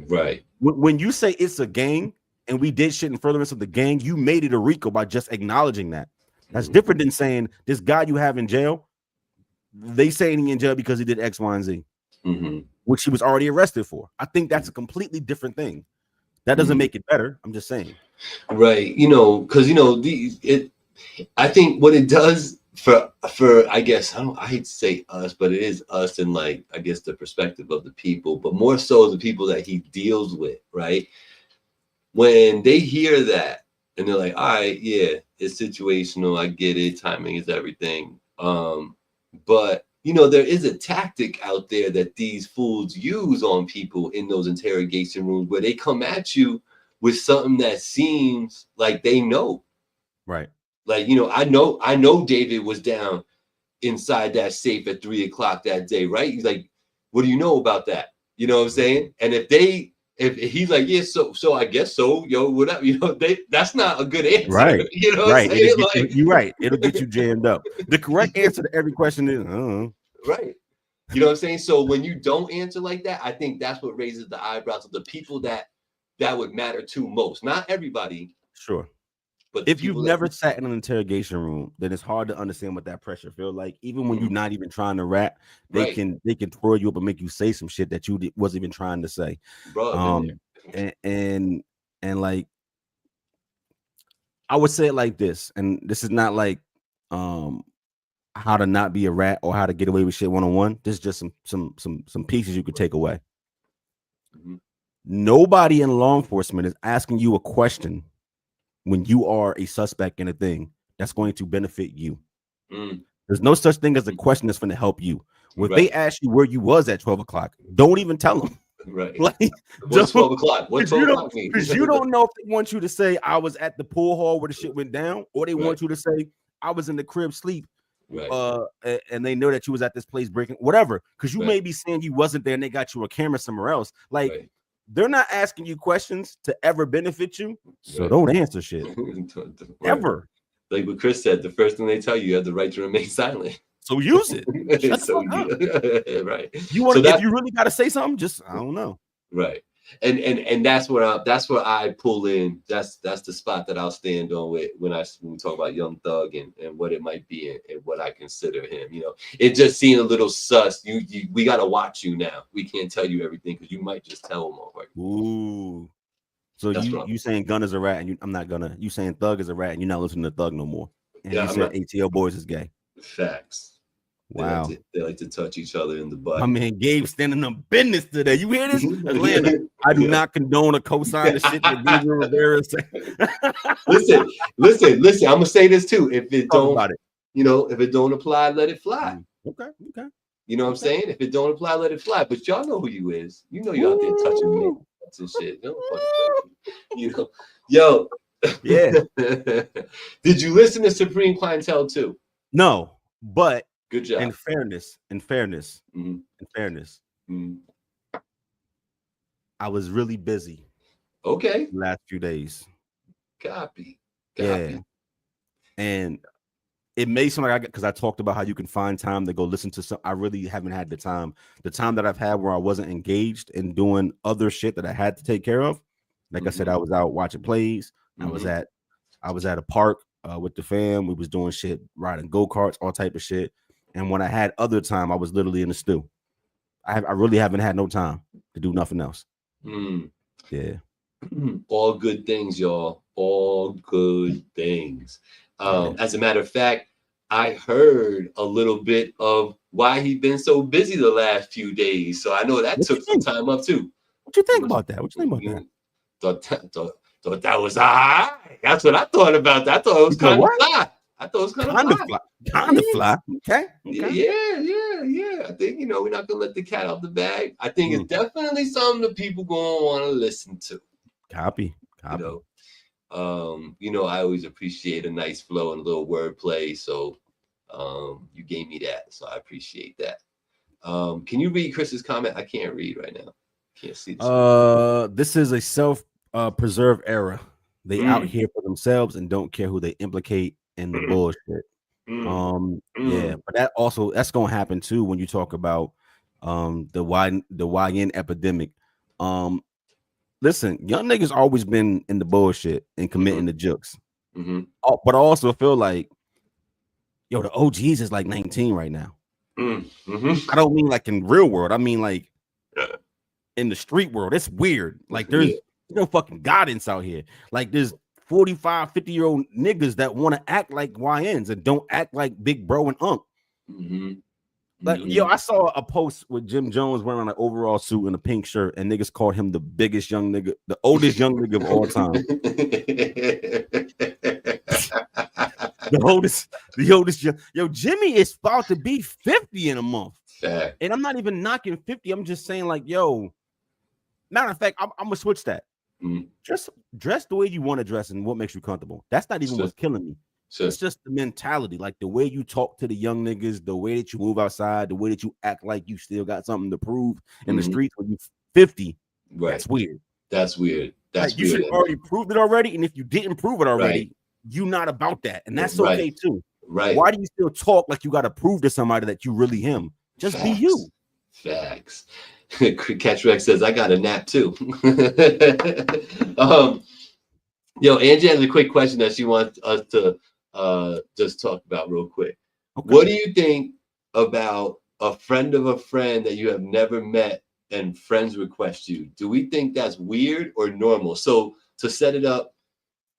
Right. When you say it's a gang and we did shit in furtherance of the gang, you made it a RICO by just acknowledging that. That's different than saying this guy you have in jail, they saying he in jail because he did X, Y, and Z, which he was already arrested for. I think that's a completely different thing. That doesn't make it better. I'm just saying. Right. Because I think what it does for I guess I hate to say us, but it is us and like I guess the perspective of the people, but more so the people that he deals with, right? When they hear that and they're like, all right, yeah, it's situational. I get it. Timing is everything. But there is a tactic out there that these fools use on people in those interrogation rooms where they come at you with something that seems like they know. Right. Like, I know David was down inside that safe at 3:00 that day, right? He's like, what do you know about that? You know what I'm saying? And if he's like, yeah, so I guess so, yo, whatever, that's not a good answer. Right. You know what I'm saying? You're right. It'll get you jammed up. The correct answer to every question is, right. You know what I'm saying? So when you don't answer like that, I think that's what raises the eyebrows of the people that would matter to most. Not everybody. Sure. But if you've never sat in an interrogation room, then it's hard to understand what that pressure feels like. Even when you're not even trying to rap, they can twirl you up and make you say some shit that you wasn't even trying to say. Bro, and like I would say it like this, and this is not like how to not be a rat or how to get away with shit 101. This is just some pieces you could take away. Nobody in law enforcement is asking you a question when you are a suspect in a thing that's going to benefit you. There's no such thing as a question that's going to help you. If they ask you where you was at 12 o'clock, don't even tell them. Right. Like, what's 12 o'clock? What's 12 o'clock mean? Because you don't know if they want you to say I was at the pool hall where the shit went down, or they want you to say I was in the crib sleep. Right. And they know that you was at this place breaking whatever. Because you may be saying you wasn't there and they got you a camera somewhere else. Like they're not asking you questions to ever benefit you. So don't answer shit. Ever. Like what Chris said, the first thing they tell you have the right to remain silent. So use it. Right. You want if you really got to say something, just I don't know. Right. And that's where I pull in. That's the spot that I'll stand on with when we talk about Young Thug and what it might be and what I consider him. You know, it just seemed a little sus. We got to watch you now. We can't tell you everything because you might just tell them all right. Ooh. So you saying Gun is a rat and I'm not gonna. You saying Thug is a rat and you're not listening to Thug no more. And you said ATL Boys is gay. Facts. Wow. They like to touch each other in the butt. My man Gabe standing on business today. You hear this? Atlanta. I do not condone or co-sign the shit that Gabriel Rivera said. listen. I'm gonna say this too. If it don't, if it don't apply, let it fly. Okay. You know what I'm saying? If it don't apply, let it fly. But y'all know who you is. You know you out there touching me and shit. Yo. Yeah. Did you listen to Supreme Clientele too? No, but good job. In fairness, I was really busy. Okay. The last few days. Copy. Yeah. And it may seem like because I talked about how you can find time to go listen to some. I really haven't had the time. The time that I've had where I wasn't engaged in doing other shit that I had to take care of. Like I said, I was out watching plays. I was at a park with the fam. We was doing shit, riding go-karts, all type of shit. And when I had other time, I was literally in the stew. I really haven't had no time to do nothing else. Yeah. All good things, y'all. All good things. As a matter of fact, I heard a little bit of why he's been so busy the last few days. So I know that took some time up too. What you think about that? What you think about that? Thought that was high. That's what I thought about that. I thought it was kind of fly. I thought it was kind of fly. Kind of fly. Okay. Yeah. I think, we're not going to let the cat out the bag. I think it's definitely something that people going to want to listen to. Copy. I always appreciate a nice flow and a little wordplay. So you gave me that. So I appreciate that. Can you read Chris's comment? I can't read right now. Can't see this. This is a self-preserve era. They out here for themselves and don't care who they implicate in the bullshit. Yeah, but that's gonna happen too when you talk about the YN epidemic. Listen, young niggas always been in the bullshit and committing the jokes. But I also feel like, the OGs is like 19 right now. I don't mean like in real world. I mean like in the street world. It's weird. Like there's no fucking guidance out here. Like there's 45, 50-year-old niggas that want to act like YNs and don't act like Big Bro and Unk. Like, I saw a post with Jim Jones wearing an overall suit and a pink shirt, and niggas called him the biggest young nigga, the oldest young nigga of all time. The oldest young. Jimmy is about to be 50 in a month. And I'm not even knocking 50. I'm just saying, like, matter of fact, I'm gonna switch that. Just dress the way you want to dress and what makes you comfortable. That's not even what's killing me. It's just the mentality, like the way you talk to the young niggas, the way that you move outside, the way that you act like you still got something to prove in the streets when you 50. Right. That's weird. That's weird. You should already proved it already, and if you didn't prove it already, you're not about that, and that's okay too. Right? Why do you still talk like you got to prove to somebody that you really him? Just be you. Facts. Catch Rex says, I got a nap too. Angie has a quick question that she wants us to just talk about real quick. Okay. What do you think about a friend of a friend that you have never met and friends request you? Do we think that's weird or normal? So to set it up,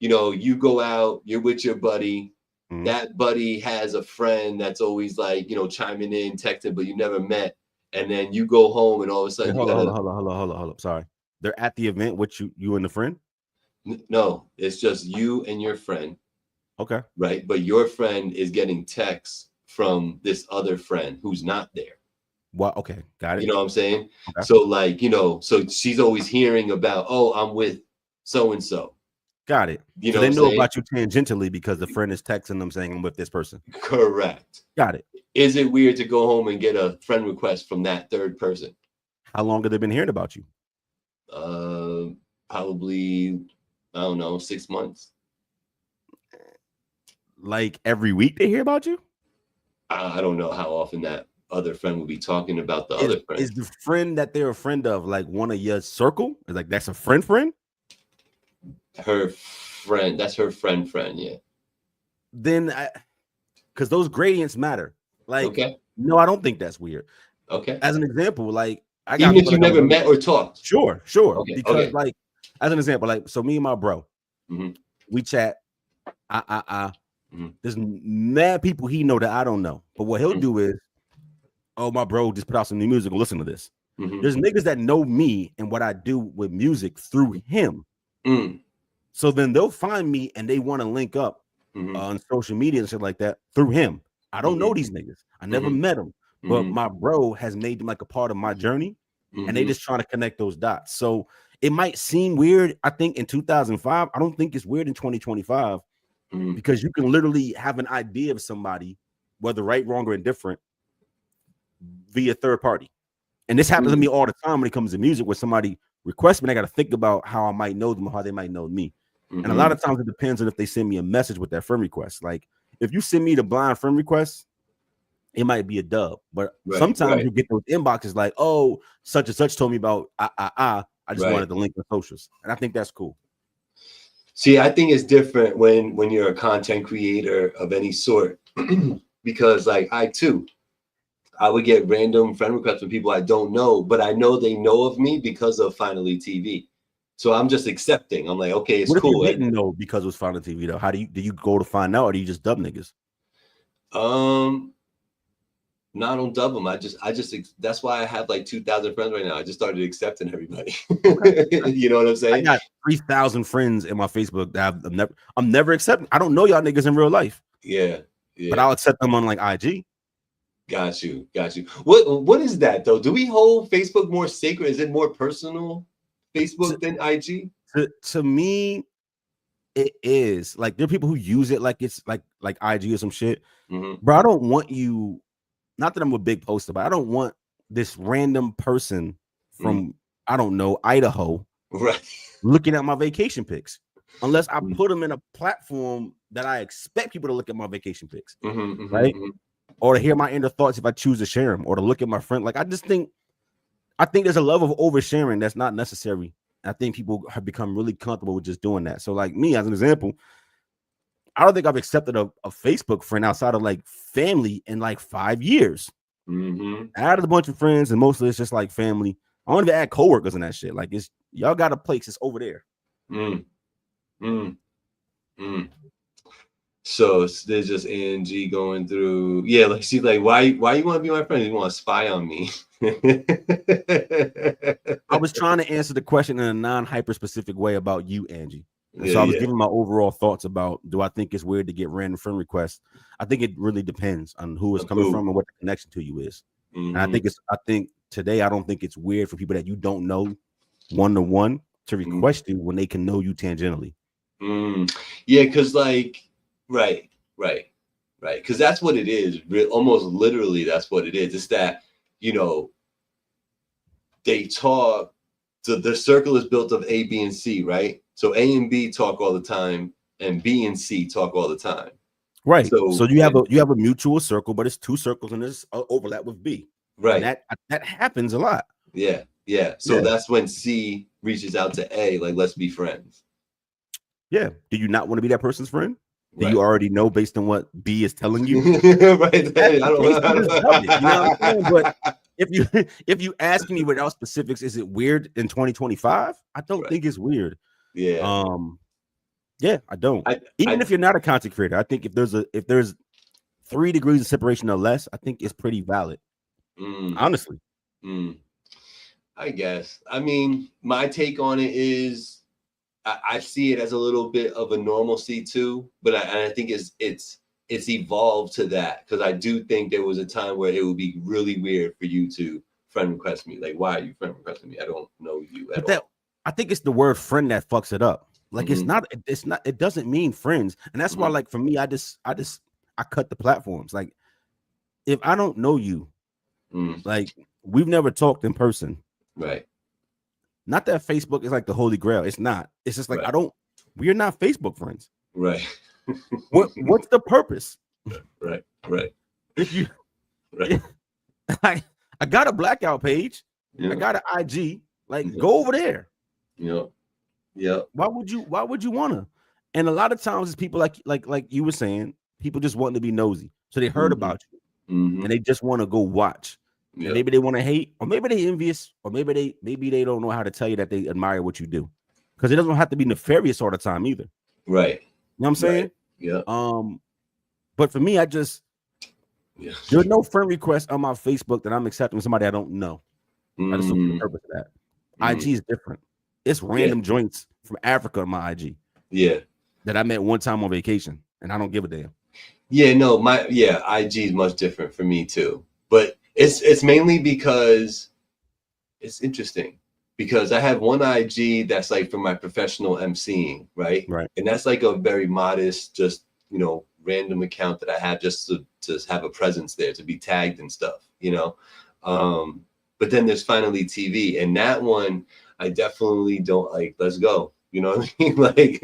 you go out, you're with your buddy. That buddy has a friend that's always like, chiming in, texting, but you never met. And then you go home and all of a sudden hold on. Sorry. They're at the event with you and the friend? No, it's just you and your friend. Okay. Right. But your friend is getting texts from this other friend who's not there. What? Okay, got it. You know what I'm saying? Okay. So like, so she's always hearing about, oh, I'm with so and so. Got it. You So know they what I'm know saying? about you tangentially because the friend is texting them saying I'm with this person. Correct. Got it. Is it weird to go home and get a friend request from that third person? How long have they been hearing about you? Probably, I don't know, 6 months. Like every week they hear about you? I don't know how often that other friend would be talking about the other friend. Is the friend that they're a friend of like one of your circle? Is like that's a friend? Her friend, that's her friend, yeah. Then because those gradients matter. Like, okay. no, I don't think that's weird. Okay. As an example, like I got Even if people you like never met or talked. Sure. Okay. Because Okay. like, as an example, like so me and my bro, Mm-hmm. we chat. Mm-hmm. There's mad people he know that I don't know. But what he'll do is, oh, my bro just put out some new music. Listen to this. Mm-hmm. There's niggas that know me and what I do with music through him. Mm. So then they'll find me and they want to link up on social media and shit like that through him. I don't know these niggas. I never met them. But my bro has made them like a part of my journey. And they just trying to connect those dots. So it might seem weird. I think in 2005, I don't think it's weird in 2025 because you can literally have an idea of somebody, whether right, wrong, or indifferent, via third party. And this happens to me all the time when it comes to music, where somebody requests me, I got to think about how I might know them or how they might know me. And a lot of times it depends on if they send me a message with that friend request. Like if you send me the blind friend request, it might be a dub. But sometimes you get those inboxes like, oh, such and such told me about I just wanted to link the socials. And I think that's cool. See, I think it's different when you're a content creator of any sort, because like I would get random friend requests from people I don't know, but I know they know of me because of Finally TV. So I'm just accepting. I'm like, okay, it's cool. What if you didn't know because it was Finally TV though? How do you go to find out, or do you just dub niggas? No, I don't dub them. I just that's why I have like 2,000 friends right now. I just started accepting everybody. You know what I'm saying? I got 3,000 friends in my Facebook that I'm never accepting. I don't know y'all niggas in real life. Yeah. But I'll accept them on like IG. Got you. What is that though? Do we hold Facebook more sacred? Is it more personal Facebook than IG? To me, it is. Like there are people who use it like it's like IG or some shit. Bro, I don't want you. Not that I'm a big poster, but I don't want this random person from I don't know Idaho looking at my vacation pics, unless I put them in a platform that I expect people to look at my vacation pics, right? Or to hear my inner thoughts if I choose to share them, or to look at my friend. Like I think there's a level of oversharing that's not necessary. I think people have become really comfortable with just doing that. So like me, as an example, I don't think I've accepted a Facebook friend outside of like family in like 5 years. I added a bunch of friends, and mostly it's just like family. I don't even add coworkers and that shit. Like it's y'all got a place, it's over there. So there's just Angie going through. Yeah, like she's like, why you want to be my friend? You want to spy on me? I was trying to answer the question in a non-hyper specific way about you, Angie. So I was giving my overall thoughts about, do I think it's weird to get random friend requests? I think it really depends on who it's coming from and what the connection to you is. And I think today, I don't think it's weird for people that you don't know one-to-one to request you when they can know you tangentially. Yeah, because like, right. Because that's what it is. Almost literally, that's what it is. It's that, they talk, so the circle is built of A, B, and C, right? So A and B talk all the time, and B and C talk all the time. Right. So you have a mutual circle, but it's two circles and there's overlap with B. Right. And that happens a lot. Yeah. So that's when C reaches out to A, like, let's be friends. Yeah. Do you not want to be that person's friend? Do you already know based on what B is telling you? Right. I don't you know what I'm saying? But if you ask me without specifics, is it weird in 2025? I don't think it's weird. Yeah. Yeah, I don't. Even if you're not a content creator, I think if there's 3 degrees of separation or less, I think it's pretty valid. Honestly. I guess. I mean, my take on it is I see it as a little bit of a normalcy too, but I think it's it's evolved to that, because I do think there was a time where it would be really weird for you to friend request me. Like, why are you friend requesting me? I don't know you at all. I think it's the word friend that fucks it up. Like Mm-hmm. it's not, it doesn't mean friends. And that's why, like, for me, I cut the platforms. Like, if I don't know you, like, we've never talked in person. Right. Not that Facebook is like the holy grail. It's not. It's just like, Right. we're not Facebook friends. Right. What's the purpose? Right. Right. If you Right. I got a blackout page. Yeah. I got an IG. Like, Yeah. go over there. Yeah. Yeah. Why would you wanna? And a lot of times it's people like you were saying, people just wanting to be nosy. So they heard about you and they just want to go watch. Yeah. And maybe they want to hate, or maybe they envious, or maybe they don't know how to tell you that they admire what you do. Because it doesn't have to be nefarious all the time either. Right. You know what I'm saying? Right. Yeah. But for me, there's no friend request on my Facebook that I'm accepting somebody I don't know. I just look for the purpose of that. IG is different. It's random joints from Africa on my IG. Yeah. That I met one time on vacation, and I don't give a damn. Yeah, no, IG is much different for me too. But it's mainly because it's interesting, because I have one IG that's like for my professional emceeing, right? Right. And that's like a very modest, just, random account that I have just to have a presence there, to be tagged and stuff, But then there's Finally TV, and that one I definitely don't like. Let's go, you know what I mean? Like,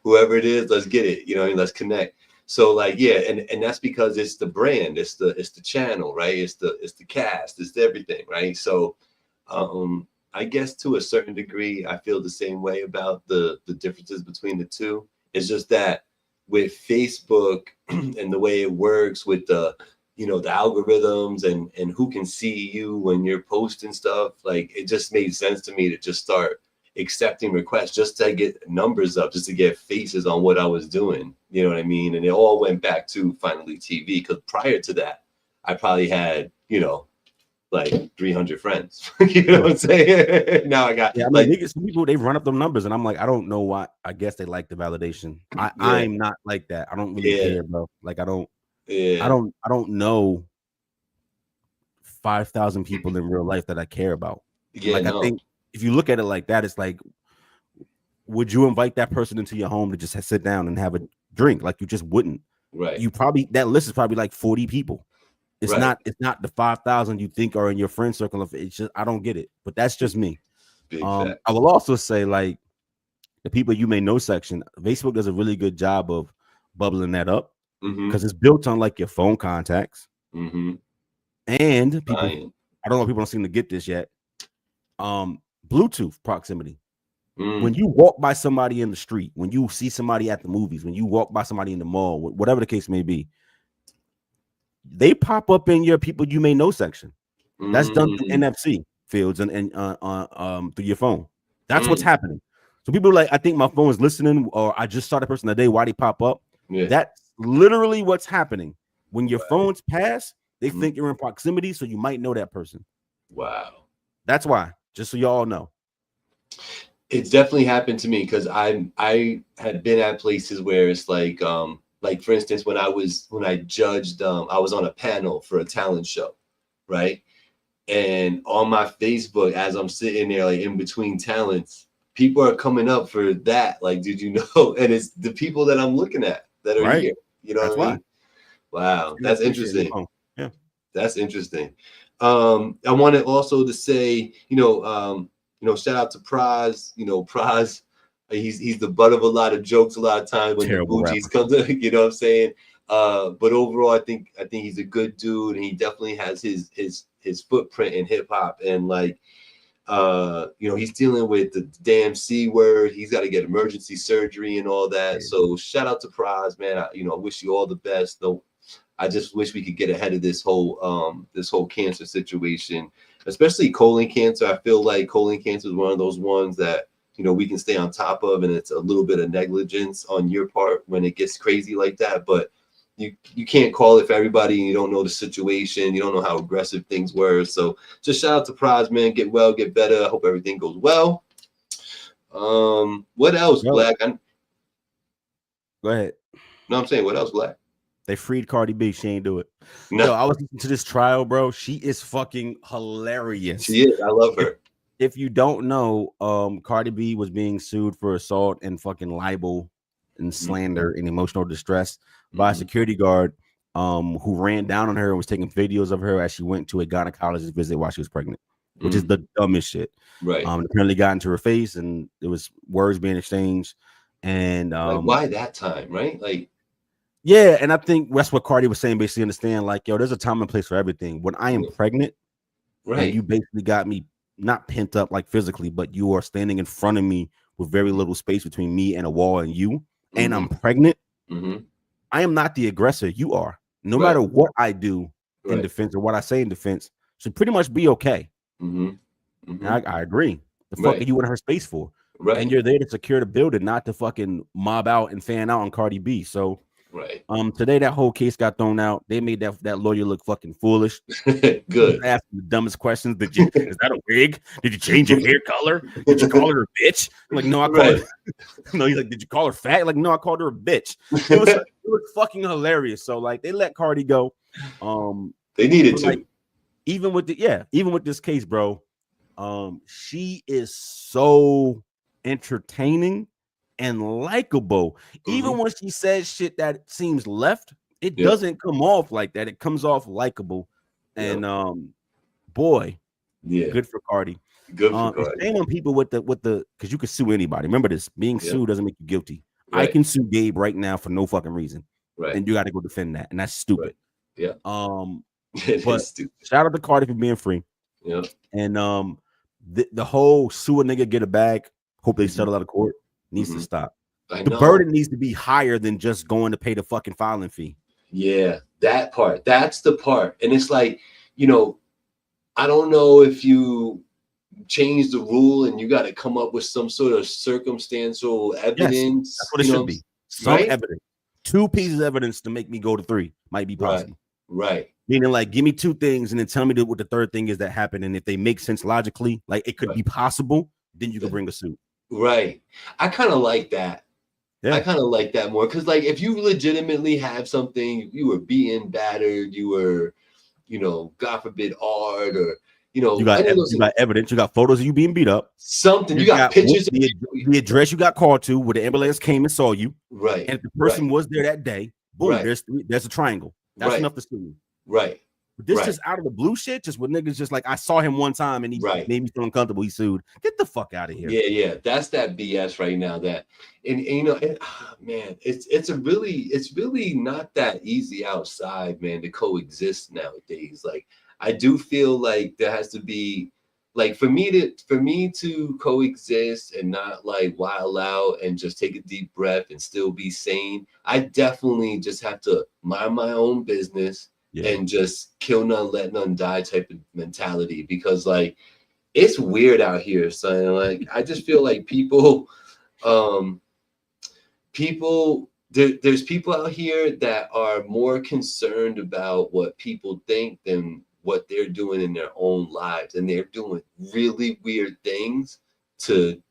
whoever it is, let's get it, let's connect. So like, yeah, and that's because it's the brand, it's the channel, right? It's the cast, it's everything, right? So I guess to a certain degree, I feel the same way about the differences between the two. It's just that with Facebook and the way it works with the algorithms and who can see you when you're posting stuff, like, it just made sense to me to just start accepting requests just to get numbers up, just to get faces on what I was doing. You know what I mean? And it all went back to Finally TV, because prior to that, I probably had, like 300 friends. You know what I'm saying? Now I got some people, they run up them numbers, and I'm like, I don't know why. I guess they like the validation. I'm not like that. I don't really care, bro. Like, I don't know 5,000 people in real life that I care about. I think if you look at it like that, it's like, would you invite that person into your home to just sit down and have a drink? Like, you just wouldn't. Right. You probably, that list is probably like 40 people. It's not the 5,000 you think are in your friend circle. It's just, I don't get it, but that's just me. I will also say, like, the people you may know section, Facebook does a really good job of bubbling that up, because it's built on like your phone contacts. And people, I don't know if people don't seem to get this yet. Bluetooth proximity. When you walk by somebody in the street, when you see somebody at the movies, when you walk by somebody in the mall, whatever the case may be, they pop up in your people you may know section. That's done through NFC fields and through your phone. That's what's happening. So people are like, I think my phone is listening, or I just saw the person today. Why they pop up? Yeah. That's literally what's happening. When your phones pass, they think you're in proximity, so you might know that person. Wow. That's why. Just so y'all know. It's definitely happened to me, because I had been at places where it's like for instance, when I judged, I was on a panel for a talent show, right? And on my Facebook, as I'm sitting there, like in between talents, people are coming up for that. Like, did you know? And it's the people that I'm looking at that are here. You know what I mean? Wow, that's interesting. Yeah, that's interesting. I wanted also to say, shout out to Praz. Praz, he's the butt of a lot of jokes a lot of times when the Bougies come to, you know what I'm saying? But overall, I think he's a good dude, and he definitely has his footprint in hip hop, and like, he's dealing with the damn C word. He's got to get emergency surgery and all that. So shout out to Praz, man. I wish you all the best. Though I just wish we could get ahead of this whole cancer situation, especially colon cancer. I feel like colon cancer is one of those ones that, we can stay on top of, and it's a little bit of negligence on your part when it gets crazy like that. But you can't call it for everybody, and you don't know the situation. You don't know how aggressive things were. So just shout out to Praz, man. Get well, get better. I hope everything goes well. What else, Black? Go ahead. No, I'm saying, what else, Black? They freed Cardi B. She ain't do it. No. Yo, I was listening to this trial, bro. She is fucking hilarious. She is. I love her. If you don't know, Cardi B was being sued for assault and fucking libel and slander and emotional distress by a security guard who ran down on her and was taking videos of her as she went to a gynecologist visit while she was pregnant, which is the dumbest shit. Right. Apparently got into her face and there was words being exchanged. And like, why that time, right? Like, yeah, and I think that's what Cardi was saying. Basically, understand, like, yo, there's a time and place for everything. When I am pregnant, right, and you basically got me not pent up like physically, but you are standing in front of me with very little space between me and a wall and you, and I'm pregnant. I am not the aggressor. You are. No matter what I do in defense or what I say in defense, should pretty much be okay. I agree. The fuck are you in her space for? Right. And you're there to secure the building, not to fucking mob out and fan out on Cardi B. So today that whole case got thrown out. They made that lawyer look fucking foolish. Good. Asking the dumbest questions. Is that a wig? Did you change your hair color? Did you call her a bitch? I'm like, no, I called her. No, he's like, did you call her fat? Like, no, I called her a bitch. It was fucking hilarious. So like they let Cardi go. They needed to. Like, even with this case, bro. She is so entertaining and likable. Even when she says shit that seems left, it doesn't come off like that. It comes off likable. And boy, good for Cardi. Good for Cardi. Shame on people with the because you can sue anybody. Remember this: being sued doesn't make you guilty. I can sue Gabe right now for no fucking reason, and you got to go defend that, and that's stupid. But shout out to Cardi for being free. Yeah, and the whole sue a nigga, get a bag, hope they settle out of court needs to stop. The burden needs to be higher than just going to pay the fucking filing fee. Yeah, that part. That's the part. And it's like, you know, I don't know if you change the rule and you got to come up with some sort of circumstantial evidence. That's what it should be. Some evidence. 2 pieces of evidence to make me go to 3 might be possible. Right. Meaning, like, give me 2 things and then tell me what the third thing is that happened. And if they make sense logically, like it could be possible, then you can bring a suit. Right. I kind of like that. Yeah. I kind of like that more because, like, if you legitimately have something, you were beaten, battered, you were, you know, God forbid, hard, or, you know, you got evidence, you got photos of you being beat up, something, you got pictures, the address you got called to, where the ambulance came and saw you, right? And if the person was there that day, boom, there's a triangle. That's enough to sue you, right? But this just out of the blue shit, just with niggas just like, I saw him one time and he made me feel uncomfortable. He sued. Get the fuck out of here. Yeah. That's that BS right now. That and you know, man, it's really not that easy outside, man, to coexist nowadays. Like, I do feel like there has to be, like, for me to coexist and not like wild out and just take a deep breath and still be sane. I definitely just have to mind my own business. And just kill none, let none die type of mentality, because like it's weird out here, son. Like, I just feel like there's people out here that are more concerned about what people think than what they're doing in their own lives, and they're doing really weird things to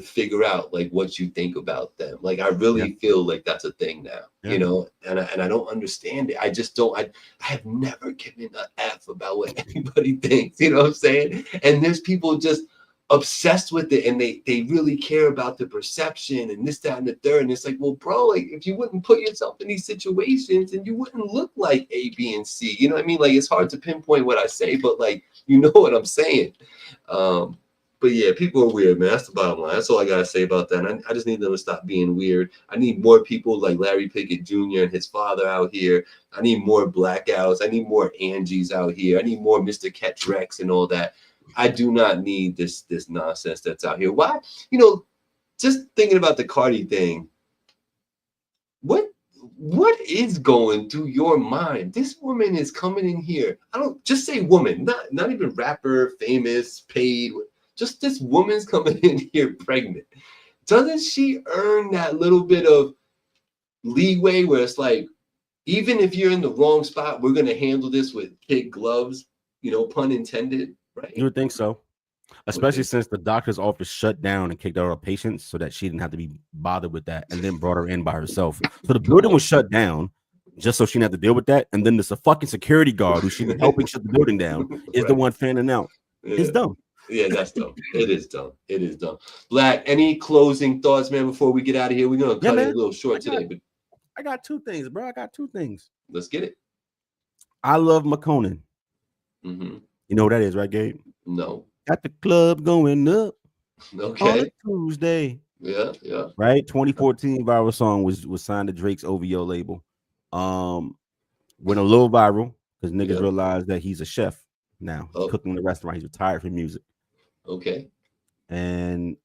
figure out like what you think about them. Like, I really feel like that's a thing now, you know, and I don't understand it. I just don't. I have never given a F about what anybody thinks, you know what I'm saying? And there's people just obsessed with it, and they really care about the perception and this, that, and the third. And it's like, well, bro, like, if you wouldn't put yourself in these situations, and you wouldn't look like A, B, and C, you know what I mean? Like, it's hard to pinpoint what I say, but like, you know what I'm saying. But yeah, people are weird, man. That's the bottom line. That's all I gotta say about that. And I just need them to stop being weird. I need more people like Larry Pickett Jr. and his father out here. I need more blackouts. I need more Angies out here. I need more Mr. Catch Rex and all that. I do not need this nonsense that's out here. Why? You know, just thinking about the Cardi thing. What is going through your mind? This woman is coming in here. I don't just say woman, not even rapper, famous, paid. Just this woman's coming in here pregnant. Doesn't she earn that little bit of leeway where it's like, even if you're in the wrong spot, we're going to handle this with kid gloves, you know, pun intended, right? You would think so. Especially since the doctor's office shut down and kicked out our patients so that she didn't have to be bothered with that, and then brought her in by herself. So the building was shut down. just so she didn't have to deal with that. And then there's a fucking security guard who should be helping shut the building down is the one fanning out. Yeah. It's dumb. Yeah, that's dumb. It is dumb. It is dumb. Black, any closing thoughts, man, before we get out of here? We're going to cut it a little short today. But I got two things, bro. I got two things. Let's get it. I love McConan. Mm-hmm. You know what that is, right, Gabe? No. Got the club going up. Okay. On a Tuesday. Yeah. Right? 2014 viral song was signed to Drake's OVO label. Went a little viral because niggas realized that he's a chef now. He's cooking in the restaurant. He's retired from music. Okay. And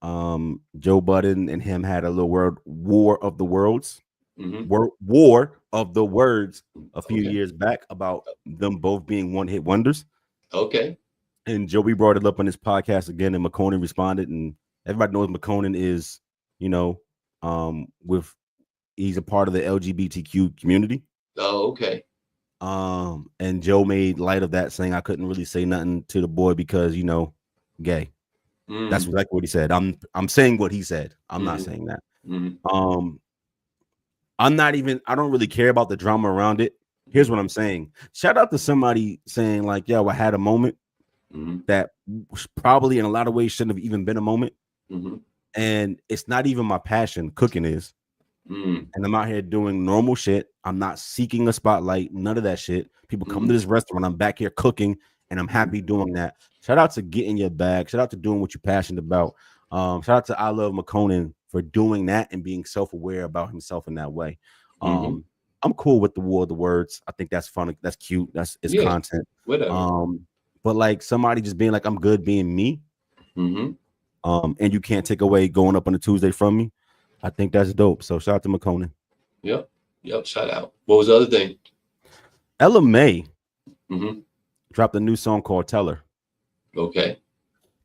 Joe Budden and him had a little war of the words. Mm-hmm. War of the words a few years back about them both being one-hit wonders. Okay. And Joey brought it up on his podcast again, and McConan responded, and everybody knows McConan is, he's a part of the LGBTQ community. Oh, okay. And Joe made light of that, saying I couldn't really say nothing to the boy because gay. That's exactly what he said. I'm saying what he said. I'm not saying that. I don't really care about the drama around it. Here's what I'm saying. Shout out to somebody saying like, yo, I had a moment that probably in a lot of ways shouldn't have even been a moment. And it's not even my passion. Cooking is. And I'm out here doing normal shit. I'm not seeking a spotlight, none of that shit. People come to this restaurant, I'm back here cooking, and I'm happy doing that. Shout out to getting your bag. Shout out to doing what you're passionate about. Shout out to I Love McConan for doing that and being self-aware about himself in that way. I'm cool with the war of the words. I think that's fun. That's cute. It's content. Whatever. But like somebody just being like, I'm good being me. And you can't take away going up on a Tuesday from me. I think that's dope. So shout out to McConan. Yep. Shout out. What was the other thing? Ella May dropped a new song called Tell Her. Okay.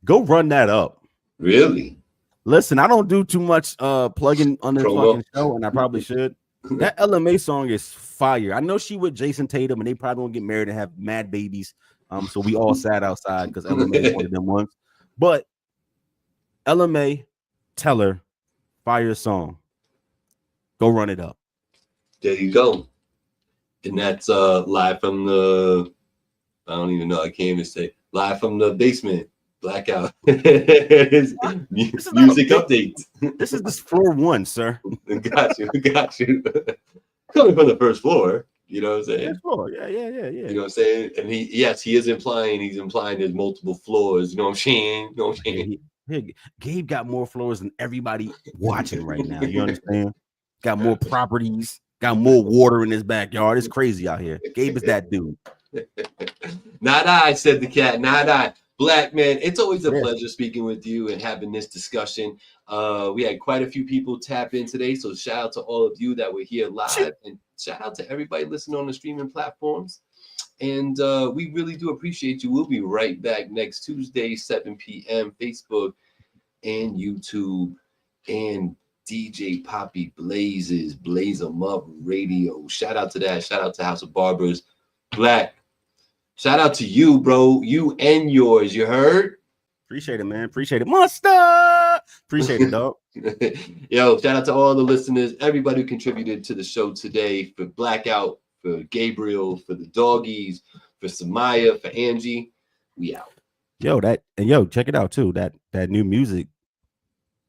Go run that up. Really? Listen, I don't do too much plugging on this fucking show, and I probably should. That Ella May song is fire. I know she with Jason Tatum, and they probably won't get married and have mad babies. So we all sat outside because Ella May is one of them ones. But Ella May, Tell Her, fire song. Go run it up. There you go. And that's live from the, I don't even know, I can't even say, live from the basement. Blackout. Music update. This is floor 1, sir. Got you. Coming from the first floor. You know what I'm saying? First floor. Yeah. You know what I'm saying? And he is implying there's multiple floors. You know what I'm saying? Gabe got more floors than everybody watching right now. You understand? Got more properties, got more water in his backyard. It's crazy out here. Gabe is that dude. Not I, said the cat. Not I. Black man, it's always a pleasure speaking with you and having this discussion. We had quite a few people tap in today, so shout out to all of you that were here live, and shout out to everybody listening on the streaming platforms. And we really do appreciate you. We'll be right back next Tuesday, 7 p.m. Facebook and YouTube and DJ Poppy Blaze 'em Up Radio. Shout out to that. Shout out to House of Barbers. Black. Shout out to you, bro. You and yours. You heard? Appreciate it, man. Appreciate it. Monster. Appreciate it, dog. Yo, shout out to all the listeners, everybody who contributed to the show today, for Blackout, for Gabriel, for the doggies, for Samaya, for Angie. We out. Check it out too. That new music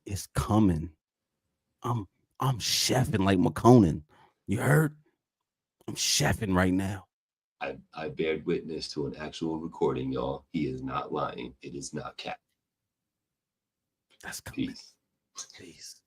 is coming. I'm chefing like McConan. You heard? I'm chefing right now. I bear witness to an actual recording, y'all. He is not lying. It is not cap. That's coming. Peace.